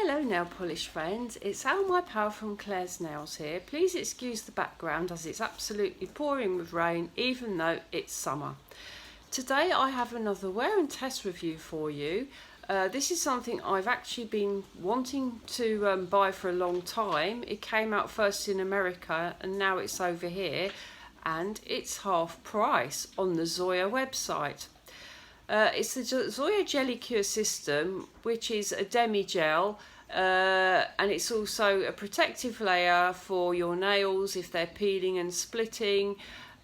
Hello nail polish friends, it's Al My Pal from Claire's Nails here. Please excuse the background as it's absolutely pouring with rain even though it's summer. Today I have another wear and test review for you. This is something I've actually been wanting to buy for a long time. It came out first in America and now it's over here and it's half price on the Zoya website. It's the Zoya Gelie Cure system, which is a demi-gel, and it's also a protective layer for your nails if they're peeling and splitting,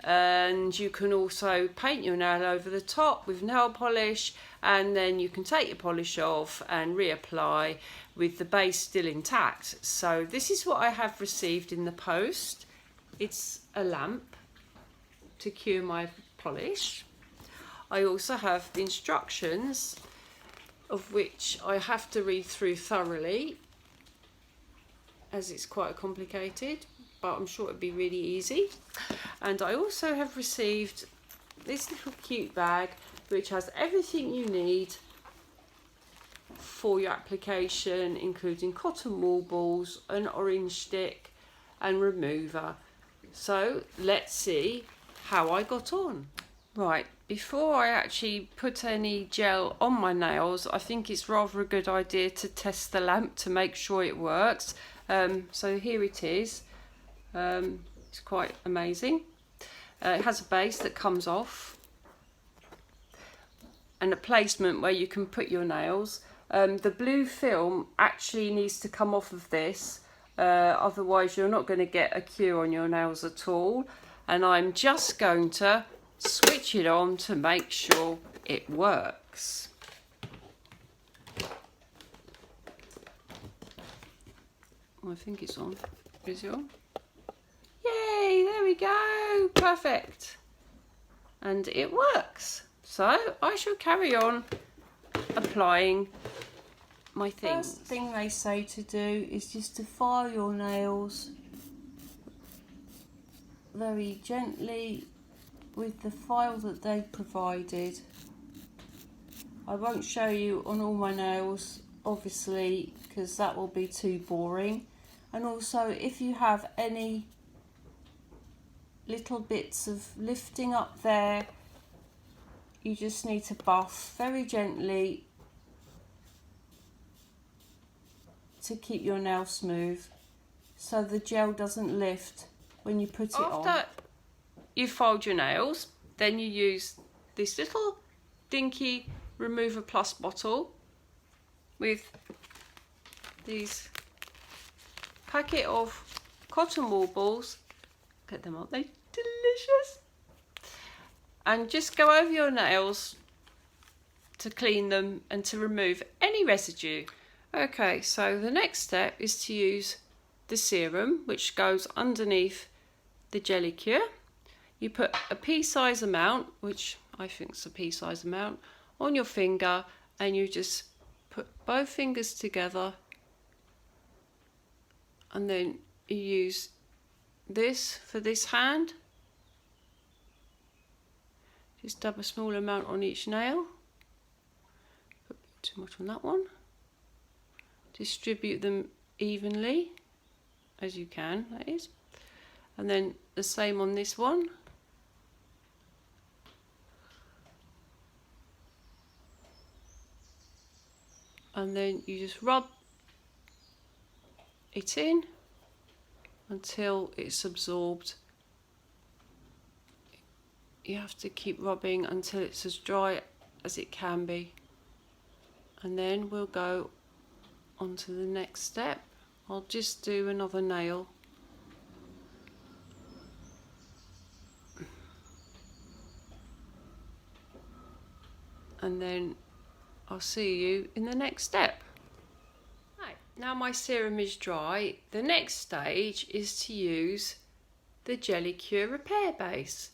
and you can also paint your nail over the top with nail polish, and then you can take your polish off and reapply with the base still intact. So this is what I have received in the post. It's a lamp to cure my polish. I also have the instructions, of which I have to read through thoroughly as it's quite complicated, but I'm sure it'll be really easy. And I also have received this little cute bag which has everything you need for your application, including cotton wool balls, an orange stick and remover. So let's see how I got on. Right, before I actually put any gel on my nails, I think it's rather a good idea to test the lamp to make sure it works. So here it is. It's quite amazing. It has a base that comes off and a placement where you can put your nails. The blue film actually needs to come off of this, otherwise you're not going to get a cure on your nails at all. And I'm just going to switch it on to make sure it works. I think it's on. Is it on? Yay, there we go, perfect. And it works. So I shall carry on applying my things. First thing they say to do is just to file your nails very gently with the file that they provided. I won't show you on all my nails obviously because that will be too boring, and also if you have any little bits of lifting up there, you just need to buff very gently to keep your nail smooth so the gel doesn't lift when you put it on. You fold your nails, then you use this little dinky Remover Plus bottle with these packet of cotton wool balls. Get them, aren't they delicious? And just go over your nails to clean them and to remove any residue. Okay, so the next step is to use the serum, which goes underneath the Gelie Cure. You put a pea-size amount, which I think is a pea-size amount, on your finger, and you just put both fingers together, and then you use this for this hand. Just dab a small amount on each nail. Put too much on that one. Distribute them evenly as you can, that is. And then the same on this one. And then you just rub it in until it's absorbed. You have to keep rubbing until it's as dry as it can be. And then we'll go on to the next step. I'll just do another nail. And then I'll see you in the next step. Right, now my serum is dry, the next stage is to use the Gelie Cure Repair Base.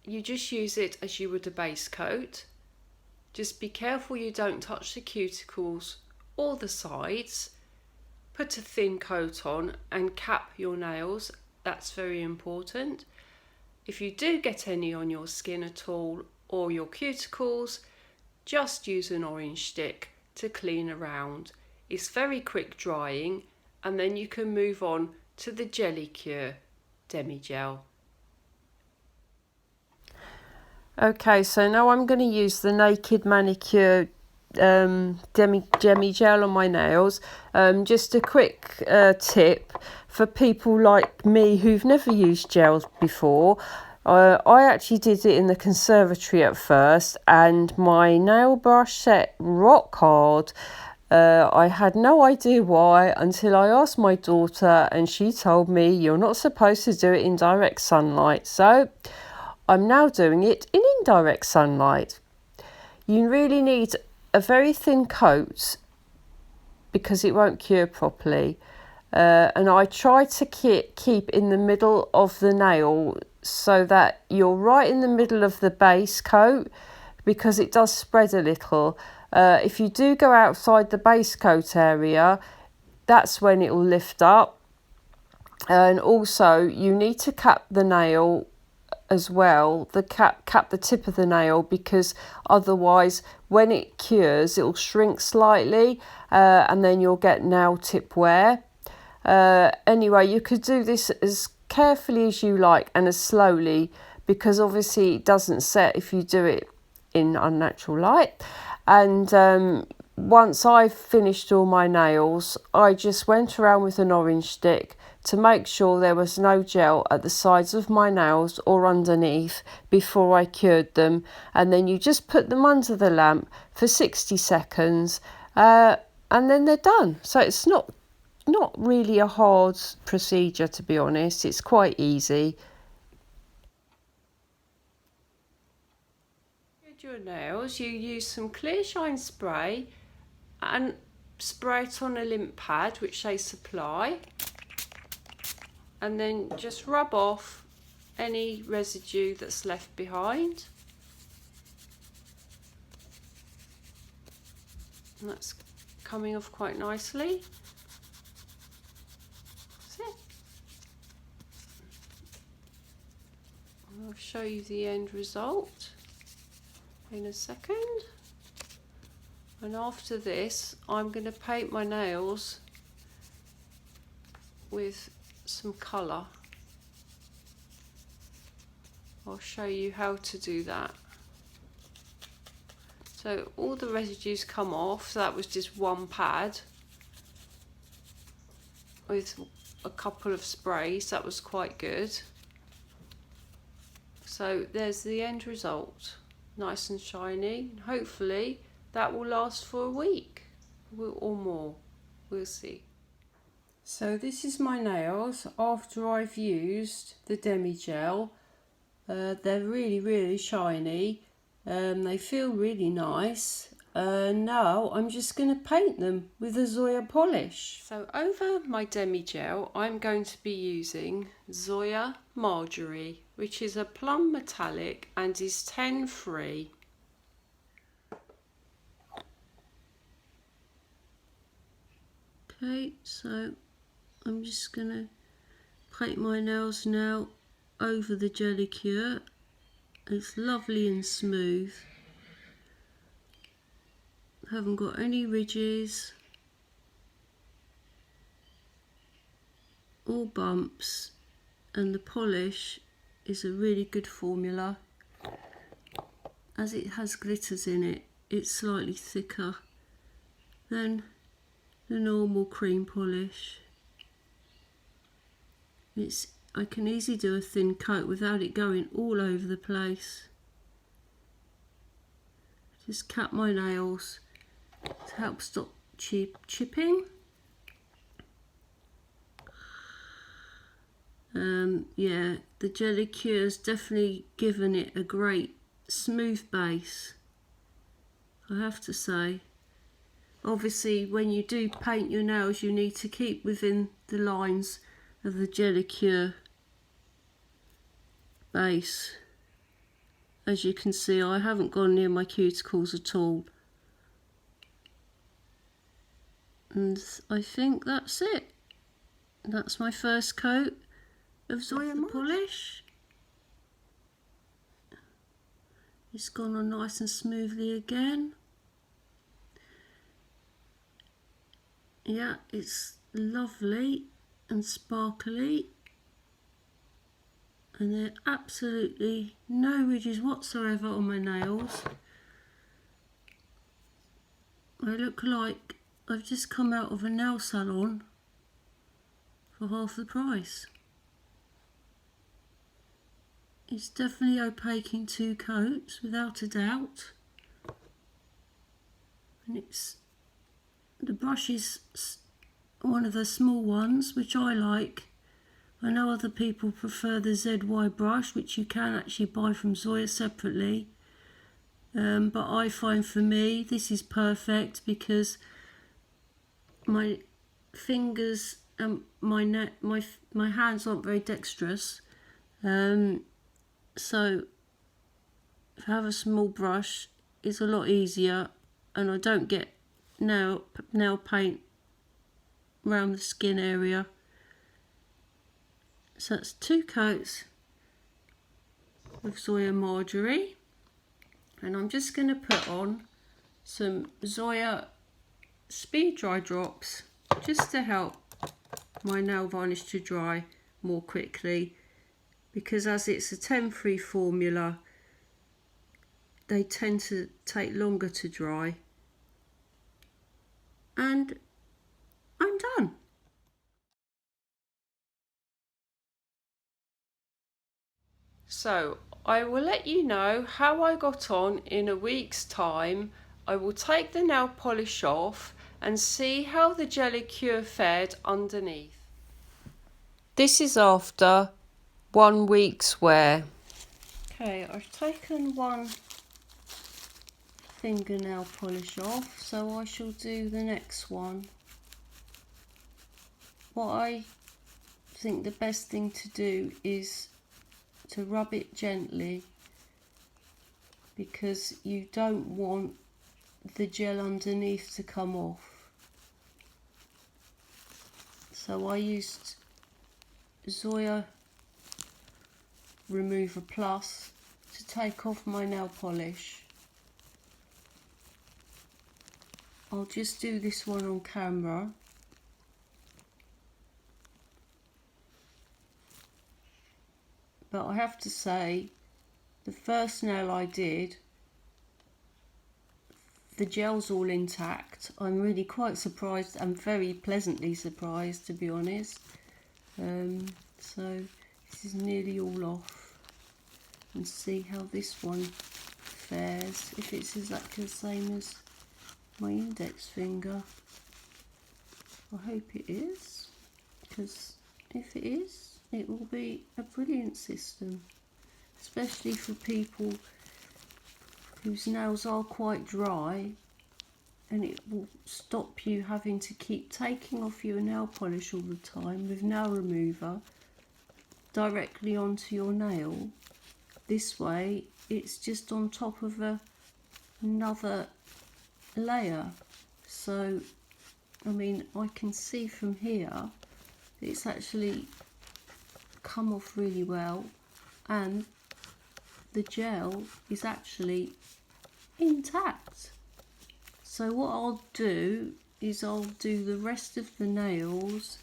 You just use it as you would a base coat. Just be careful you don't touch the cuticles or the sides. Put a thin coat on and cap your nails, that's very important. If you do get any on your skin at all or your cuticles, just use an orange stick to clean around. It's very quick drying, and then you can move on to the Gelie Cure Demi Gel. Okay, so now I'm going to use the Naked Manicure Demi Gel on my nails. Just a quick tip for people like me who've never used gels before. I actually did it in the conservatory at first, and my nail brush set rock hard. I had no idea why until I asked my daughter, and she told me you're not supposed to do it in direct sunlight. So I'm now doing it in indirect sunlight. You really need a very thin coat because it won't cure properly. And I try to keep in the middle of the nail so that you're right in the middle of the base coat, because it does spread a little. If you do go outside the base coat area, that's when it will lift up. And also you need to cap the nail as well, cap the tip of the nail, because otherwise when it cures it will shrink slightly, and then you'll get nail tip wear. Anyway, you could do this as carefully as you like and as slowly, because obviously it doesn't set if you do it in unnatural light. And once I've finished all my nails, I just went around with an orange stick to make sure there was no gel at the sides of my nails or underneath before I cured them. And then you just put them under the lamp for 60 seconds, and then they're done. So it's not really a hard procedure, to be honest. It's quite easy. Your nails, you use some clear shine spray and spray it on a lint pad which they supply, and then just rub off any residue that's left behind. And that's coming off quite nicely. That's it. I'll show you the end result in a second. And after this I'm going to paint my nails with some colour. I'll show you how to do that. So all the residues come off. So that was just one pad with a couple of sprays. That was quite good. So there's the end result, nice and shiny. Hopefully that will last for a week or more, we'll see. So this is my nails after I've used the Demi Gel. They're really shiny. They feel really nice. Now I'm just going to paint them with a Zoya polish. So over my Demi Gel I'm going to be using Zoya Marjorie, which is a plum metallic and is 10 free. Okay, so I'm just going to paint my nails now over the Gelie Cure. It's lovely and smooth. Haven't got any ridges or bumps, and the polish is a really good formula. As it has glitters in it, it's slightly thicker than the normal cream polish. I can easily do a thin coat without it going all over the place. Just cap my nails to help stop chipping. Yeah, the Gelie Cure's definitely given it a great smooth base, I have to say. Obviously when you do paint your nails you need to keep within the lines of the Gelie Cure base. As you can see, I haven't gone near my cuticles at all. And I think that's it. That's my first coat of Zoya polish. It's gone on nice and smoothly again. Yeah, it's lovely and sparkly, and there are absolutely no ridges whatsoever on my nails. I look like I've just come out of a nail salon for half the price. It's definitely opaque in 2 coats, without a doubt. And the brush is one of the small ones, which I like. I know other people prefer the ZY brush, which you can actually buy from Zoya separately. But I find for me this is perfect because my fingers and my hands aren't very dexterous. So if I have a small brush, it's a lot easier, and I don't get nail paint around the skin area. So that's 2 coats of Zoya Marjorie, and I'm just going to put on some Zoya speed dry drops just to help my nail varnish to dry more quickly, because as it's a temporary formula, they tend to take longer to dry. And I'm done. So I will let you know how I got on in a week's time. I will take the nail polish off and see how the Gelie cure fared underneath. This is after 1 week's wear. Okay, I've taken one fingernail polish off, so I shall do the next one. What I think the best thing to do is to rub it gently, because you don't want the gel underneath to come off. So I used Zoya Remover Plus to take off my nail polish. I'll just do this one on camera. But I have to say, the first nail I did, the gel's all intact. I'm really quite surprised. I'm very pleasantly surprised, to be honest. So this is nearly all off. And see how this one fares, if it's exactly the same as my index finger. I hope it is, because if it is, it will be a brilliant system, especially for people whose nails are quite dry, and it will stop you having to keep taking off your nail polish all the time with nail remover directly onto your nail. This way it's just on top of another layer. So I mean, I can see from here it's actually come off really well, and the gel is actually intact. So what I'll do is I'll do the rest of the nails,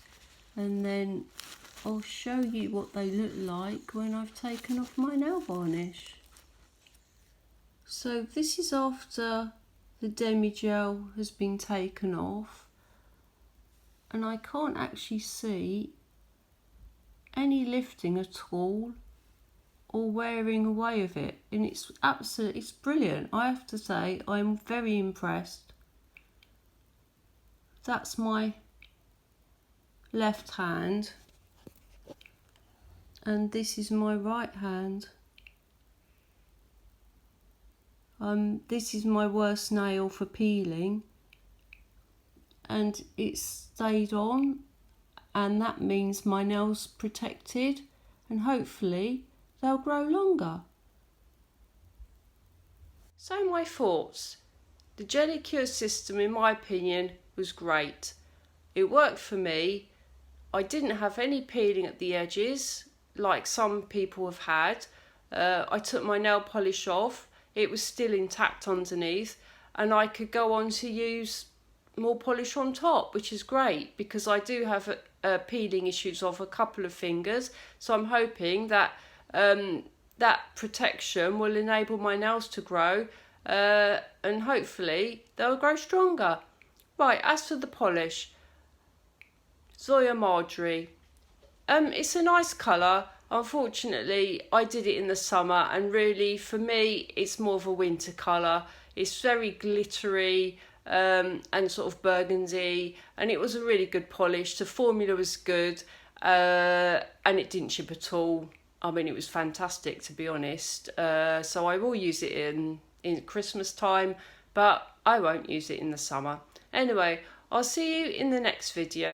and then I'll show you what they look like when I've taken off my nail varnish. So this is after the demi gel has been taken off, and I can't actually see any lifting at all or wearing away of it, and it's brilliant. I have to say, I'm very impressed. That's my left hand, and this is my right hand. This is my worst nail for peeling, and it's stayed on, and that means my nail's protected, and hopefully they'll grow longer. So my thoughts. The Gelie Cure system, in my opinion, was great. It worked for me. I didn't have any peeling at the edges like some people have had. I took my nail polish off. It was still intact underneath, and I could go on to use more polish on top, which is great because I do have peeling issues of a couple of fingers. So I'm hoping that that protection will enable my nails to grow and hopefully they'll grow stronger. Right, as for the polish, Zoya Marjorie. It's a nice colour. Unfortunately, I did it in the summer, and really for me it's more of a winter colour. It's very glittery and sort of burgundy, and it was a really good polish. The formula was good and it didn't chip at all. I mean, it was fantastic, to be honest. So I will use it in Christmas time, but I won't use it in the summer. Anyway, I'll see you in the next video.